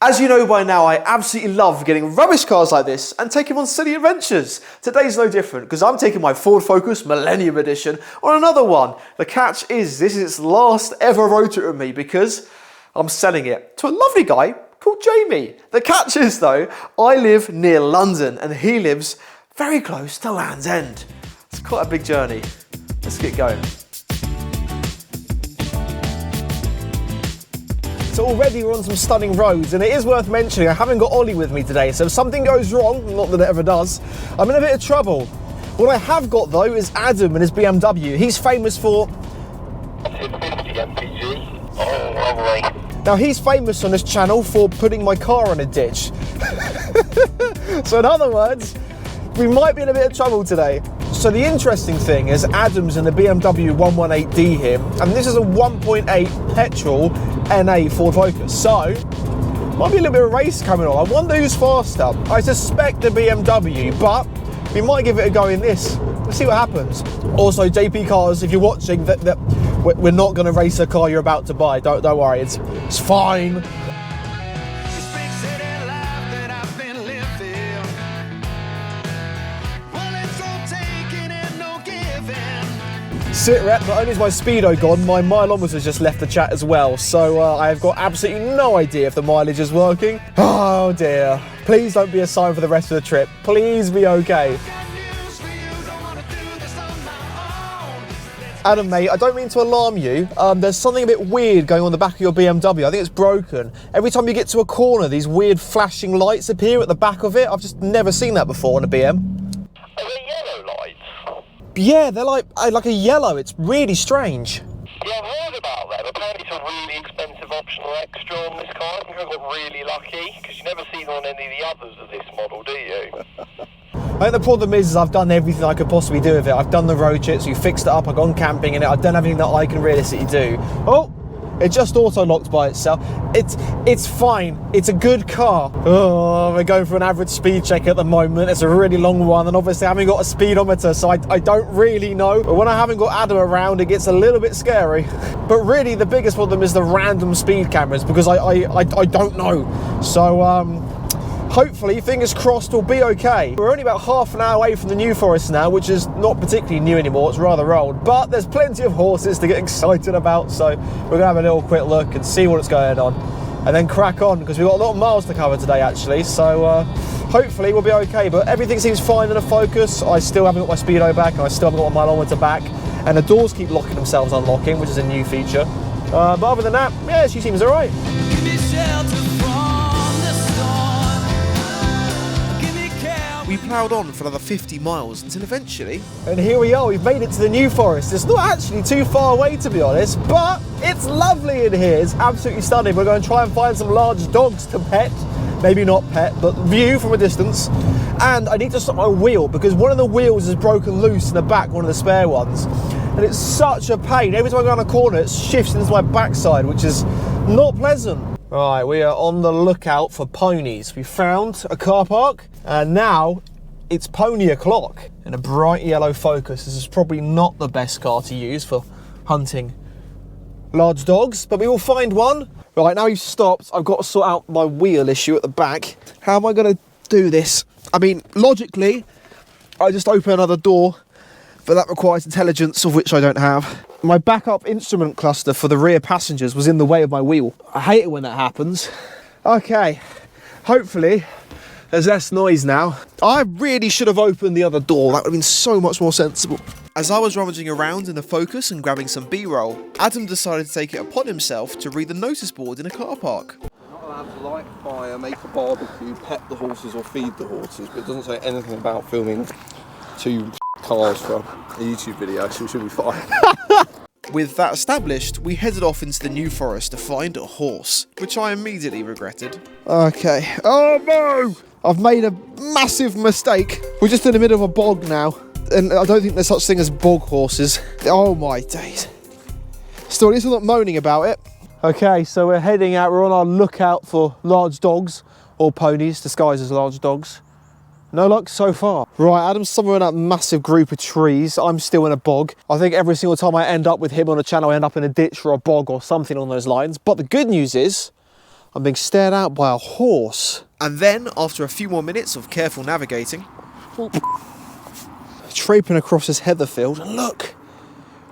As you know by now, I absolutely love getting rubbish cars like this and taking them on silly adventures. Today's no different because I'm taking my Ford Focus Millennium Edition on another one. The catch is this is its last ever road trip with me because I'm selling it to a lovely guy called Jamie. The catch is though, I live near London and he lives very close to Land's End. It's quite a big journey. Let's get going. So already we're on some stunning roads, and it is worth mentioning I haven't got Ollie with me today, so if something goes wrong, not that it ever does, I'm in a bit of trouble. What I have got though is Adam and his BMW. He's famous for... 50 MPG. Oh, lovely. Now he's famous on this channel for putting my car in a ditch. So in other words, we might be in a bit of trouble today. So the interesting thing is Adam's in the BMW 118D here, and this is a 1.8 petrol NA Ford Focus. So, might be a little bit of a race coming on. I wonder who's faster. I suspect the BMW, but we might give it a go in this. Let's see what happens. Also, JP Cars, if you're watching, that we're not going to race a car you're about to buy. Don't worry, it's fine. Sit rep, not only is my speedo gone, my mileometer's just left the chat as well, so I have got absolutely no idea if the mileage is working. Oh dear. Please don't be a sign for the rest of the trip. Please be okay. Adam mate, I don't mean to alarm you, there's something a bit weird going on the back of your BMW. I think it's broken. Every time you get to a corner, these weird flashing lights appear at the back of it. I've just never seen that before on a BM. Are they yellow lights? Yeah, they're like a yellow. It's really strange. Yeah, I've heard about them. Apparently it's a really expensive optional extra on this car. I think I got really lucky, because you never see them on any of the others of this model, do you? I think the problem is I've done everything I could possibly do with it. I've done the road trips, you fixed it up, I've gone camping in it, I've done everything that I can realistically do. Oh, it just auto-locked by itself. It's fine, it's a good car. Oh, we're going for an average speed check at the moment. It's a really long one, and obviously I haven't got a speedometer, so I don't really know. But when I haven't got Adam around, it gets a little bit scary. But really, the biggest problem is the random speed cameras, because I don't know. So, hopefully, fingers crossed, we'll be okay. We're only about half an hour away from the New Forest now, which is not particularly new anymore, it's rather old, but there's plenty of horses to get excited about, so we're gonna have a little quick look and see what's going on, and then crack on, because we've got a lot of miles to cover today actually, so hopefully we'll be okay. But everything seems fine in the Focus. I still haven't got my speedo back, and I still haven't got my mileometer back, and the doors keep locking themselves unlocking, which is a new feature. But other than that, yeah, she seems alright. We ploughed on for another 50 miles until eventually... And here we are, we've made it to the New Forest. It's not actually too far away to be honest, but it's lovely in here. It's absolutely stunning. We're going to try and find some large dogs to pet. Maybe not pet, but view from a distance. And I need to stop my wheel because one of the wheels is broken loose in the back, one of the spare ones. And it's such a pain. Every time I go around a corner, it shifts into my backside, which is not pleasant. Right, we are on the lookout for ponies. We found a car park, and now it's pony o'clock in a bright yellow Focus. This is probably not the best car to use for hunting large dogs, but we will find one. Right, now you've stopped, I've got to sort out my wheel issue at the back. How am I going to do this? I mean, logically, I just open another door, but that requires intelligence, of which I don't have. My backup instrument cluster for the rear passengers was in the way of my wheel. I hate it when that happens. Okay, hopefully there's less noise now. I really should have opened the other door. That would have been so much more sensible. As I was rummaging around in the Focus and grabbing some B-roll, Adam decided to take it upon himself to read the notice board in a car park. Not allowed to light a fire, make a barbecue, pet the horses or feed the horses, but it doesn't say anything about filming two cars for a YouTube video, so we should be fine. With that established, we headed off into the New Forest to find a horse, which I immediately regretted. Okay. Oh no! I've made a massive mistake. We're just in the middle of a bog now, and I don't think there's such thing as bog horses. Oh my days. Still, at least I'm not moaning about it. Okay, so we're heading out. We're on our lookout for large dogs, or ponies disguised as large dogs. No luck so far. Right, Adam's somewhere in that massive group of trees. I'm still in a bog. I think every single time I end up with him on a channel, I end up in a ditch or a bog or something on those lines. But the good news is, I'm being stared at by a horse. And then, after a few more minutes of careful navigating, traipsing across this heather field, and look,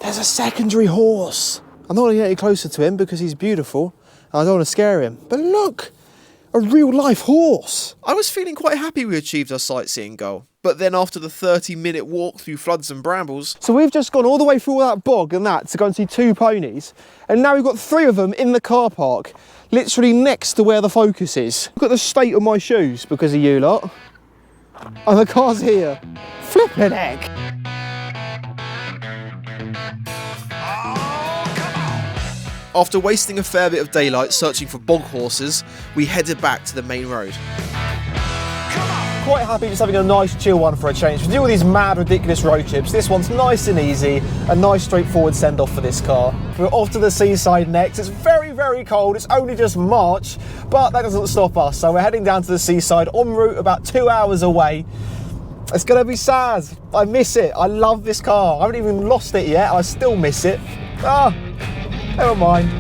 there's a secondary horse. I'm not going to get any closer to him because he's beautiful. I don't want to scare him. But look, a real life horse. I was feeling quite happy we achieved our sightseeing goal. But then after the 30-minute walk through floods and brambles... So we've just gone all the way through all that bog and that to go and see 2 ponies. And now we've got 3 of them in the car park, literally next to where the Focus is. Look at the state of my shoes because of you lot. And the car's here. Flippin' heck. After wasting a fair bit of daylight searching for bog horses, we headed back to the main road. Quite happy just having a nice chill one for a change. We do all these mad, ridiculous road trips. This one's nice and easy, a nice straightforward send-off for this car. We're off to the seaside next. It's very, very cold. It's only just March, but that doesn't stop us. So we're heading down to the seaside, en route about 2 hours away. It's gonna be sad. I miss it. I love this car. I haven't even lost it yet. I still miss it. Never mind.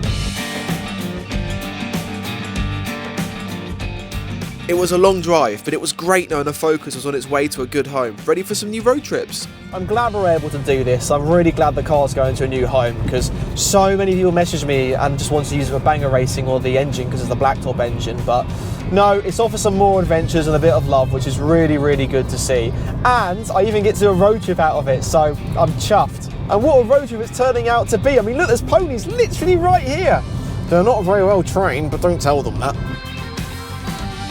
It was a long drive, but it was great knowing the Focus was on its way to a good home, ready for some new road trips. I'm glad we're able to do this. I'm really glad the car's going to a new home because so many people message me and just want to use it for banger racing or the engine because of the blacktop engine, but no, it's off for some more adventures and a bit of love, which is really, really good to see. And I even get to do a road trip out of it, so I'm chuffed. And what a road trip it's turning out to be. I mean, look, there's ponies literally right here. They're not very well trained, but don't tell them that.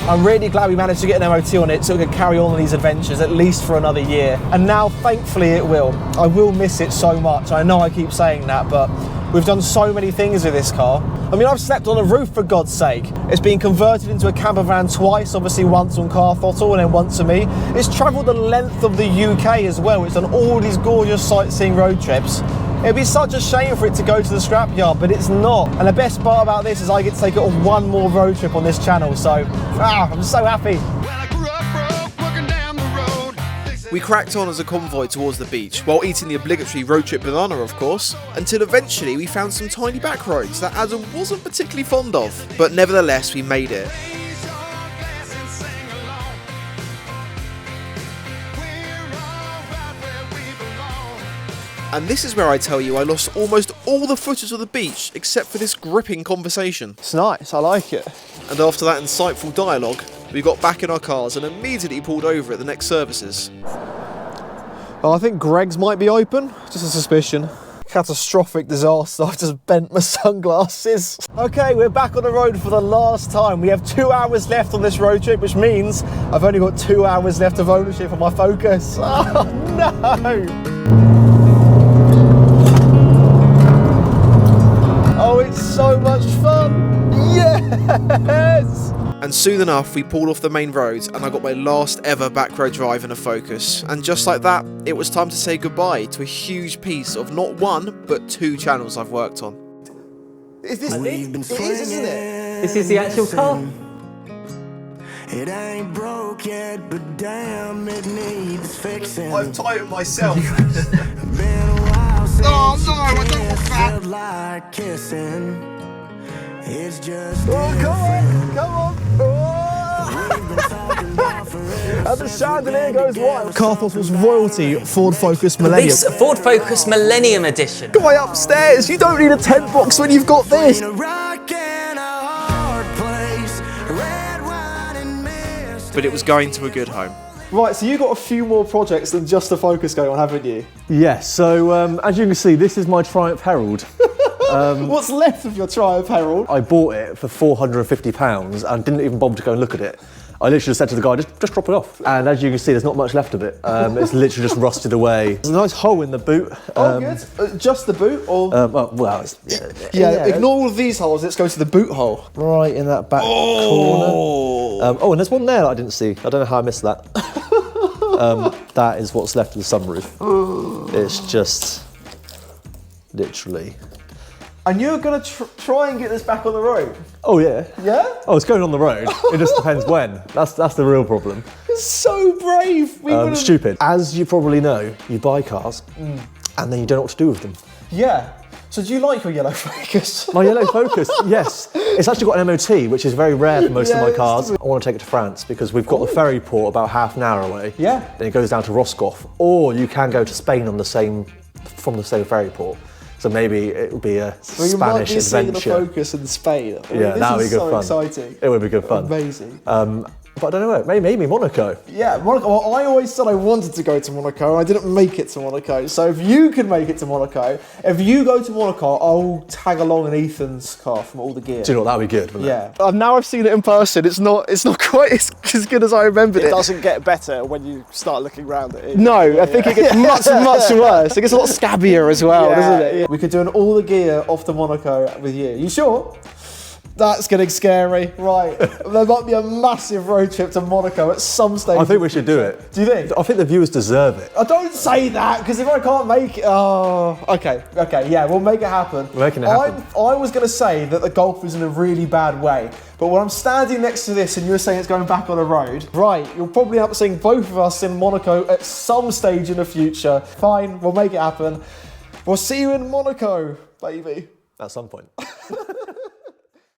I'm really glad we managed to get an MOT on it so we could carry on these adventures at least for another year. And now, thankfully, it will. I will miss it so much. I know I keep saying that, but we've done so many things with this car. I mean, I've slept on a roof, for God's sake. It's been converted into a camper van twice, obviously once on Car Throttle and then once to me. It's travelled the length of the UK as well. It's done all these gorgeous sightseeing road trips. It'd be such a shame for it to go to the scrapyard, but it's not. And the best part about this is I get to take it on one more road trip on this channel, so I'm so happy. We cracked on as a convoy towards the beach, while eating the obligatory road trip banana, of course, until eventually we found some tiny back roads that Adam wasn't particularly fond of, but nevertheless we made it. And this is where I tell you I lost almost all the footage of the beach except for this gripping conversation. It's nice, I like it. And after that insightful dialogue, we got back in our cars and immediately pulled over at the next services. Well, I think Greg's might be open, just a suspicion. Catastrophic disaster, I've just bent my sunglasses. Okay, we're back on the road for the last time. We have 2 hours left on this road trip, which means I've only got 2 hours left of ownership on my Focus. Oh no! Oh, it's so much fun! Yes! And soon enough, we pulled off the main road and I got my last ever back road drive in a Focus. And just like that, it was time to say goodbye to a huge piece of not one, but 2 channels I've worked on. Is this it? It is, isn't it? This is the actual car. It ain't broke yet, but damn, it needs fixing. I've tightened myself. Been a while since Oh no, I don't want that! felt like kissing. It's just Oh, come on! We've been talking about forever. And the chandelier goes wild. Car Throttle's royalty Ford Focus Millennium. This Ford Focus Millennium Edition. Guy upstairs, you don't need a tent box when you've got this. In a rock and a hard place, red wine and mist. But it was going to a good home. Right, so you've got a few more projects than just the Focus going on, haven't you? Yes, so as you can see, this is my Triumph Herald. What's left of your Triumph Herald? I bought it for £450 and didn't even bother to go and look at it. I literally just said to the guy, just drop it off. And as you can see, there's not much left of it. It's literally just rusted away. There's a nice hole in the boot. Oh, good. Just the boot, or? Well, it's, yeah, ignore all of these holes, let's go to the boot hole. right in that back corner. And there's one there that I didn't see. I don't know how I missed that. That is what's left of the sunroof. It's just literally. And you're going to try and get this back on the road? Oh yeah. Yeah? Oh, it's going on the road. It just depends when. That's the real problem. It's so brave. Stupid. As you probably know, you buy cars and then you don't know what to do with them. Yeah. So do you like your yellow Focus? My yellow Focus, yes. It's actually got an MOT, which is very rare for most of my cars. I want to take it to France because we've got the ferry port about half an hour away. Yeah. Then it goes down to Roscoff, or you can go to Spain on from the same ferry port. So maybe it would be a Well, you might Spanish be seeing adventure. the Focus in Spain. I mean, Yeah, that would be good so fun. Exciting. It would be good fun. Amazing. But I don't know, maybe Monaco. Yeah, Monaco. Well, I always said I wanted to go to Monaco. I didn't make it to Monaco. So if you can make it to Monaco, if you go to Monaco, I'll tag along in Ethan's car from All the Gear. Do you know what, that would be good, wouldn't it? Yeah. Now I've seen it in person. It's not quite as good as I remembered it. It doesn't get better when you start looking around it. No, I think it gets much worse. It gets a lot scabbier as well, Yeah, doesn't it? yeah. We could do an All the Gear off to Monaco with you. You sure? That's getting scary. Right. There might be a massive road trip to Monaco at some stage. I think we should do it. Do you think? I think the viewers deserve it. Don't say that, because if I can't make it, okay, yeah, we'll make it happen. We're making it happen. I was going to say that the Golf is in a really bad way, but when I'm standing next to this and you're saying it's going back on the road, right, you'll probably end up seeing both of us in Monaco at some stage in the future. Fine, we'll make it happen. We'll see you in Monaco, baby. At some point.